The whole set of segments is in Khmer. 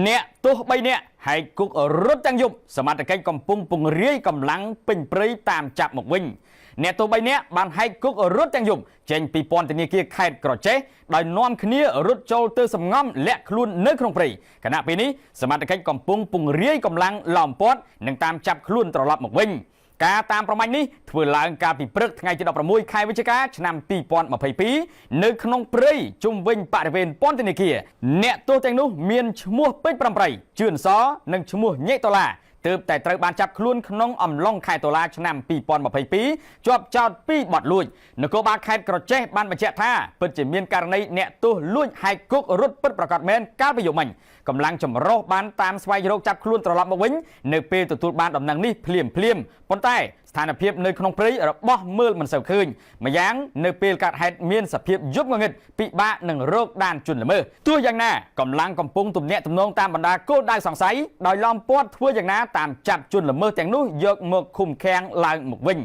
អ្នកទោះបីអ្នកហើយគុករត់ទាំងយប់សមត្ថកិច្ចកំពុងពង្រាយកម្លាំងពេញព្រៃតាមចាប់មកវិញអ្នកទោះបីអ្នកបានហែកគុករត់ទាំងយប់ចេញពីពន្ធនាគារខេត្តក្រចេះដោយនាំគ្នារត់ចូលទៅសំងំលាក់ខ្លួននៅក្នុងព្រៃខណៈពេលនេះសមត្ថកិច្ចកំពុងពង្រាយកម្លាំងឡោមព័ទ្ធនិងតាមចាប់ខ្លួនត្រឡប់មកវិញការតាមប្រម៉ាញ់នេះធ្វើឡើងកាលពីព្រឹកថ្ងៃទី16ខែវិច្ឆិកាឆ្នាំ2022នៅក្នុងព្រៃជុំវិញបរិវេណពន្ធនាគារអ្នកទោសទាំងនោះមានឈ្មោះពេជ្រប្រំប្រៃជឿនសនិងឈ្មោះញេកដុល្លារទើបតែត្រូវបានចាប់ខ្លួនក្នុងអំឡុងខែតុលាឆ្នាំ2022ជាប់ចោទពីបទលួចនគរបាលខេត្តក្រចេះបានបញ្ជាក់ថាពិតជាមានករណីអ្នកទោសលួចហែកគុករត់ពិតប្រាកដមែនកាលពីយប់មិញកម្លាំងចម្រុះបានតាមស្វែងរកចាប់ខ្លួនត្រឡប់មកវិញនៅពេលទទួលបានដំណឹងនេះភ្លាមប៉ុន្តែស្ថានភាពនៅក្នុងព្រៃរបស់មើលមិនសូវឃើញម្យ៉ាងនៅពេលកើតហេតុមានសភាពយប់ងងឹតពិបាកនឹងរកដានជនល្មើសទោះយ៉ាងណាកម្លាំងកំពុងទំនាក់ទំនងតាមបណ្ដាគោលដៅសង្ស័យដោយឡោមព័ទ្ធធ្វើយ៉ាងណាតាមចាប់ជនល្មើសទាំងនោះយកមកឃុំឃាំងឡើងមកវិញ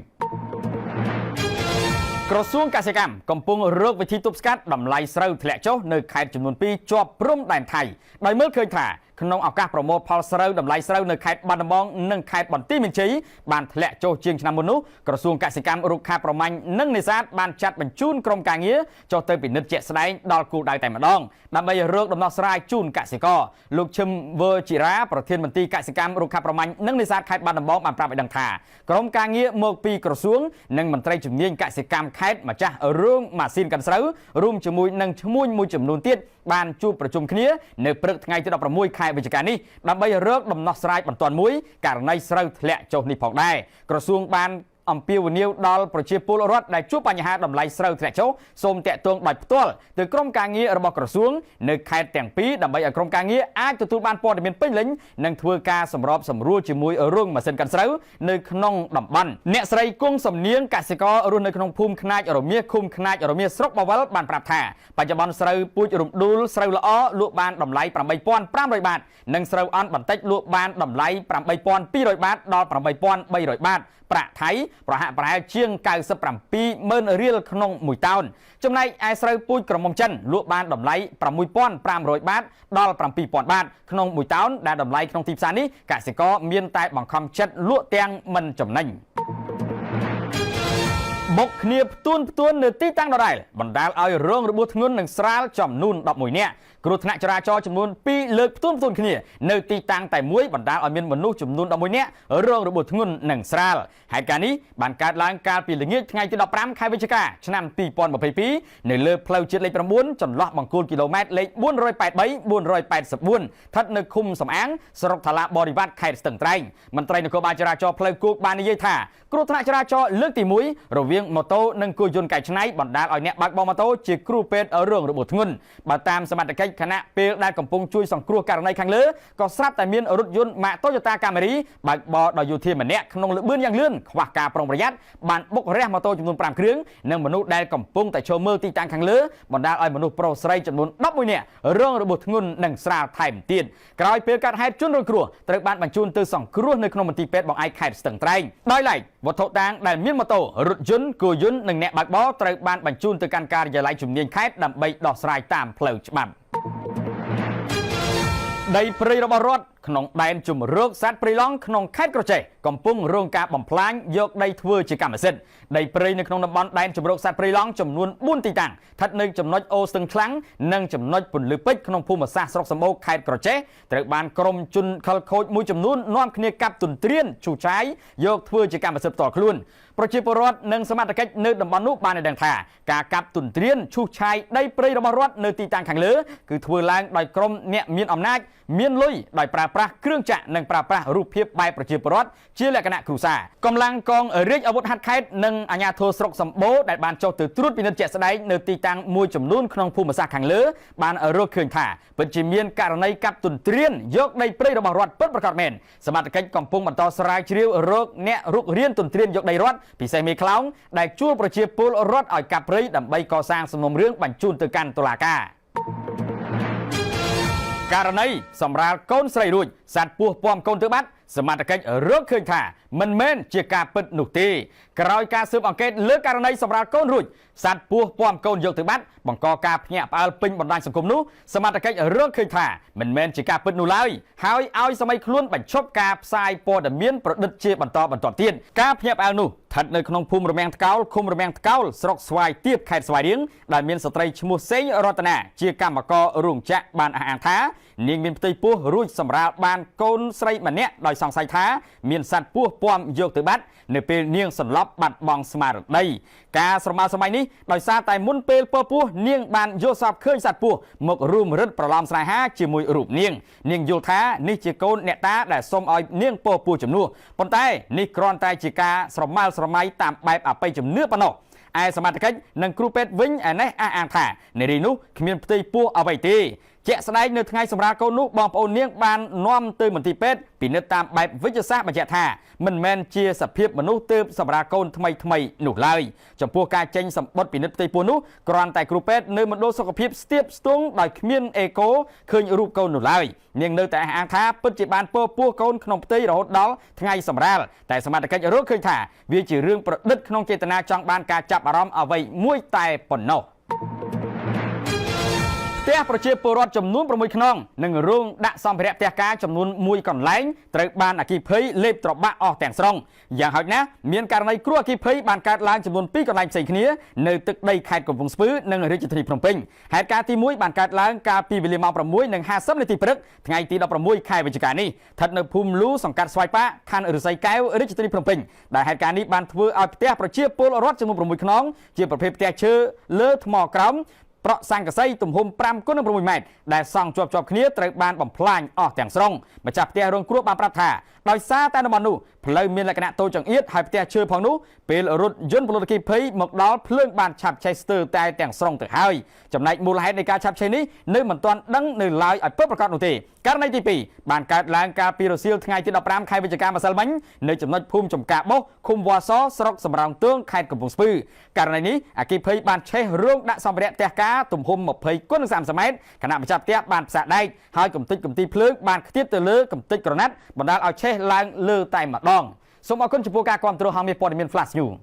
ក្រសួងកសិកម្មកំពុងរកវិធីទប់ស្កាត់តម្លៃស្រូវធ្លាក់ចុះនៅខេត្តចំនួន2ជាប់ព្រំដែនថៃដោយមើលឃើញថាក្នុងឱកាសប្រមូលផលស្រូវតម្លៃស្រូវនៅខេត្តបាត់ដំបងនិងខេត្តបន្ទាយមានជ័យបានធ្លាក់ចុះជាងឆ្នាំមុននោះក្រសួងកសិកម្មរុក្ខាប្រមាញ់និងនេសាទបានចាត់បញ្ជូនក្រុមការងារចុះទៅពិនិត្យជាក់ស្ដែងដល់គោលដៅតែម្ដងដើម្បីរកដំណោះស្រាយជូនកសិករលោកឈឹមវើជីរ៉ាប្រធានមន្ត្រីកសិកម្មរុក្ខាប្រមាញ់និងនេសាទខេត្តបាត់ដំបងបានប្រាប់ឲ្យដឹងថាក្រុមការងារមកពីក្រសួងនិងមន្ត្រីជំនាញកសិកម្មខេត្តម្ចាស់រោងម៉ាស៊ីនកិនស្រូវរួមជាមួយនឹងឈ្មួញមួយចំនួនទៀតបានជួបប្រជុំគ្នានៅព្រឹកថ្ងៃទី16ខែវិច្ឆិកានេះដើម្បីរកដំណោះស្រាយបន្ទាន់មួយករណីស្រូវធ្លាក់ចុះនេះផងដែរក្រសួងបានអំពាវនាវដល់ប្រជាពលរដ្ឋដែលជួបបញ្ហាតម្លៃស្រូវធ្លាក់ចុះសូមតាក់ទងដោយផ្ទាល់ទៅក្រុមការងាររបស់ក្រសួងនៅខេត្តទាំងពីរដើម្បីឲ្យក្រុមការងារអាចទទួលបានព័ត៌មានពេញលេញនិងធ្វើការសម្របសម្រួលជាមួយរោងម៉ាស៊ីនកិនស្រូវនៅក្នុងតំបន់អ្នកស្រីគង់សំនៀងកសិកររស់នៅក្នុងភូមិខ្នាចរមៀសឃុំខ្នាចរមៀសស្រុកបាវលបានប្រាប់ថាបច្ចុប្បន្នស្រូវពូជរំដួលស្រូវល្អលក់បានតម្លៃ 8,500 បាតនិងស្រូវអន់បន្តិចលក់បានតម្លៃ 8,200 បាតដល់ 8,300 បាតប្រាក់ថៃប្រហាក់ប្រហែលជាង 97,000 រៀលក្នុងមួយតោនចំណែកឯស្រូវពូជក្រមុំចិនលក់បានតម្លៃ 6,500 បាតដល់ 7,000 បាតក្នុងមួយតោនដែលតម្លៃក្នុងទីផ្សារនេះកសិករមានតែបង្ខំចិត្តលក់ទាំងមិនចំណេញបុកគ្នាផ្ទួននៅទីតាំងដដែលបណ្ដាលឲ្យរងរបួសធ្ងន់និងស្រាលចំនួន11នាក់គ្រោះថ្នាក់ចរាចរណ៍ចំនួន2លើកផ្ទួនគ្នានៅទីតាំងតែមួយបណ្ដាលឲ្យមានមនុស្សចំនួន11នាក់រងរបួសធ្ងន់និងស្រាលហេតុការណ៍នេះបានកើតឡើងកាលពីល្ងាចថ្ងៃទី15ខែវិច្ឆិកាឆ្នាំ2022នៅលើផ្លូវជាតិលេខ9ចន្លោះបង្គោលគីឡូម៉ែត្រលេខ483-484ស្ថិតនៅឃុំសំអាងស្រុកថ្លាបរិវត្តខេត្តស្ទឹងត្រែងមន្ត្រីនគរបាលចរាចរណ៍ផ្លូវគោកបាននិយាយថាគ្រោះថ្នាក់ចរាចរណ៍លើកទី1រវាងម៉ូតូនិងគោយន្តកែច្នៃបណ្ដាលឲ្យអ្នកបើកបរម៉ូតូជាគ្រូពេទ្យរងរបួសធ្ងន់បើតាមសមត្ថកិច្ចខណៈពេលដែលកំពុងជួយសង្គ្រោះករណីខាងលើក៏ស្រាប់តែមានរថយន្តម៉ាក Toyota Camry បើកបរដោយយោធាម្នាក់ក្នុងល្បឿនយ៉ាងលឿនខ្វះការប្រុងប្រយ័ត្នបានបុករះម៉ូតូចំនួន5គ្រឿងនិងមនុស្សដែលកំពុងតែឈរមើលទីតាំងខាងលើបណ្ដាលឲ្យមនុស្សប្រុសស្រីចំនួន11នាក់រងរបួសធ្ងន់និងស្រាលថែមទៀតក្រោយពេលកើតហេតុជនរងគ្រោះត្រូវបានបញ្ជូនទៅសង្គ្រោះនៅក្នុងមន្ទីរពេទ្យបង្អែកខេត្តស្ទឹងត្រែងដោយឡែកវត្ថុតាងដែលមានម៉ូតូរថយន្តគោយន្តនិងអ្នកបើកបរត្រូវបានបញ្ជូនទៅកាន់ការិយាល័យជំនាញខេត្តដើម្បីដោះស្រាយតាមផ្លូវច្បាប់ដីព្រៃរបស់រដ្ឋក្នុងដែនជំរកសត្វព្រៃឡង់ក្នុងខេត្តក្រចេះកំពុងរងការបំផ្លាញយកដីធ្វើជាកម្មសិទ្ធិដីព្រៃនៅក្នុងតំបន់ដែនជំរកសត្វព្រៃឡង់ចំនួន4ទីតាំងស្ថិតនៅចំណុចអូស្ទឹងខ្លាំងនិងចំណុចពន្លឺពេជ្រក្នុងភូមិសាស្ត្រស្រុកសម្បូរខេត្តក្រចេះត្រូវបានក្រុមជនខិលខូចមួយចំនួននាំគ្នាកាប់ទន្ទ្រានឈូសឆាយយកធ្វើជាកម្មសិទ្ធិផ្ទាល់ខ្លួនប្រជាពលរដ្ឋនិងសមត្ថកិច្ចនៅតំបន់នោះបានដឹងថាការកាប់ទន្ទ្រានឈូសឆាយដីព្រៃរបស់រដ្ឋនៅទីតាំងខាងលើគឺធ្វើឡើងដោយក្រុមអ្នកមានអំណាចមានលុយដោយប្រើប្រាស់គ្រឿងចាក់និងប្រើប្រាស់រូបភាពបែបប្រជាពលរដ្ឋជាលក្ខណៈគ្រួសារកម្លាំងកងរាជអាវុធហត្ថខេត្តនិងអាជ្ញាធរស្រុកសម្បូរដែលបានចុះទៅត្រួតពិនិត្យជាក់ស្ដែងនៅទីតាំងមួយចំនួនក្នុងភូមិសាស្ត្រខាងលើបានរកឃើញថាពិតជាមានករណីកាប់ទន្ទ្រានយកដីព្រៃរបស់រដ្ឋពិតប្រាកដមែនសមត្ថកិច្ចកំពុងបន្តស្រាវជ្រាវរកអ្នករុករានទន្ទ្រានយកដីរដ្ឋពិសេសមេខ្លោងដែលជួលប្រជាពលរដ្ឋឲ្យកាប់ព្រៃដើម្បីកសាងសំណុំរឿងបញ្ជូនទៅកាន់តុលាការករណីសម្រាលកូនស្រីរួចសត្វពស់ពំកូនទៅបាត់ សមត្ថកិច្ចរកឃើញថាមិនមែនជាការពិតនោះទេក្រោយការស៊ើបអង្កេតលើករណីសម្រាប់កូនរួចសត្វពស់ពាំកូនយកទៅបាត់បង្កការភ្ញាក់ផ្អើលពេញបណ្ដាញសង្គមនោះសមត្ថកិច្ចរកឃើញថាមិនមែនជាការពិតនោះឡើយហើយឲ្យសម័យខ្លួនបញ្ឈប់ការផ្សាយព័ត៌មានប្រឌិតជាបន្តបន្ទាប់ទៀតការភ្ញាក់ផ្អើលនោះស្ថិតនៅក្នុងភូមិរមាំងថ្កោលឃុំរមាំងថ្កោលស្រុកស្វាយទៀបខេត្តស្វាយរៀងដែលមានស្ត្រីឈ្មោះសេងរតនាជាកម្មកររោងចក្របានអះអាងថានាងមានផ្ទៃពោះរួចសម្រាលបានកូនស្រីម្នាក់ដោយសង្ស័យថាមានសត្វពស់ពាំយកទៅបាត់នៅពេលនាងសន្លប់បាត់បង់ស្មារតីការស្រមើសម័យនេះដោយសារតែមុនពេលពពោះនាងបានយល់សពឃើញសត្វពស់មករួមរឹតប្រឡំស្នេហាជាមួយរូបនាងយល់ថានេះជាកូនអ្នកតាដែលសុំឲ្យនាងពពោះជំនួសប៉ុន្តែនេះគ្រាន់តែជាការស្រមើស្រមៃតាមបែបអបិយជំនឿប៉ុណ្ណោះឯសមត្ថកិច្ចនិងគ្រូពេទ្យវិញឯនេះអះអាងថានារីនោះគ្មានផ្ទៃពោះអ្វីទេជាក់ស្ដែងនៅថ្ងៃសម្រាលកូននោះបងប្អូននាងបាននាំទៅមន្ទីរពេទ្យពិនិត្យតាមបែបវិទ្យាសាស្ត្របញ្ជាក់ថាមិនមែនជាសភាពមនុស្សទើបសម្រាលកូនថ្មីនោះឡើយចំពោះការចេញសម្បត្តិពិនិត្យផ្ទៃពោះនោះគ្រាន់តែគ្រូពេទ្យនៅមណ្ឌលសុខភាពស្ទាបស្ទង់ដោយគ្មានអេកូឃើញរូបកូននោះឡើយនាងនៅតែអះអាងថាពិតជាបានពពោះកូនក្នុងផ្ទៃរហូតដល់ថ្ងៃសម្រាលតែសមត្ថកិច្ចរកឃើញថាវាជារឿងប្រឌិតក្នុងចេតនាចង់បានការចាប់អារម្មណ៍អ្វីមួយតែប៉ុណ្ណោះផ្ទះប្រជាពលរដ្ឋចំនួន6ខ្នងនិងរោងដាក់សម្ភារៈផ្ទះការចំនួន1កន្លែងត្រូវបានអគ្គិភ័យលេបត្របាក់អស់ទាំងស្រុងយ៉ាងហោចណាស់មានករណីគ្រោះអគ្គិភ័យបានកើតឡើងចំនួន2កន្លែងផ្សេងគ្នានៅទឹកដីខេត្តកំពង់ស្ពឺនិងរាជធានីភ្នំពេញហេតុការណ៍ទី1បានកើតឡើងកាលពីវេលាម៉ោង 6:50 នាទីព្រឹកថ្ងៃទី16ខែវិច្ឆិកានេះស្ថិតនៅភូមិលូសង្កាត់ស្វាយប៉ាខណ្ឌឫស្សីកែវរាជធានីភ្នំពេញដែលហេតុការណ៍នេះបានធ្វើឲ្យផ្ទះប្រជាពលរដ្ឋចំនួន6ខ្នងជាប្រភេទផ្ទះឈើលើថ្មក្រោមប្រក់សង្កសីទំហំ 5x6 ម៉ែត្រដែលសង់ជាប់គ្នាត្រូវបានបំផ្លាញអស់ទាំងស្រុងម្ចាស់ផ្ទះរងគ្រោះបានប្រាប់ថាដោយសារតែតំបន់នោះផ្លូវមានលក្ខណៈតូចចង្អៀតហើយផ្ទះឈើផងនោះពេលរថយន្តពលរដ្ឋអគ្គិភ័យមកដល់ភ្លើងបានឆាប់ឆេះស្ទើរតែទាំងស្រុងទៅហើយចំណែកមូលហេតុនៃការឆាប់ឆេះនេះនៅមិនទាន់ដឹងនៅឡើយឲ្យពិតប្រាកដនោះទេករណីទី2បានកើតឡើងកាលពីរសៀលថ្ងៃទី15ខែវិច្ឆិកាម្សិលមិញនៅចំណុចភូមិចំការបោះឃុំវ៉ាសស្រុកសំរោងទងខេត្តកំពង់ស្ពឺករណីនេះអគ្គិភ័យបានឆេះរោងដាក់សម្ភារៈផ្ទះការទំហំ 20x30 ម៉ែត្រគណៈម្ចាស់ផ្ទះបានផ្សាដែកហើយកំទេចកំទីភ្លើងបានខ្ទាតទៅលើកំទេចក្រណាត់បណ្ដាលឲ្យឆេះឡើងលើតែម្ដងសូមអរគុណចំពោះការគាំទ្រហងមាសព័ត៌មាន Flash News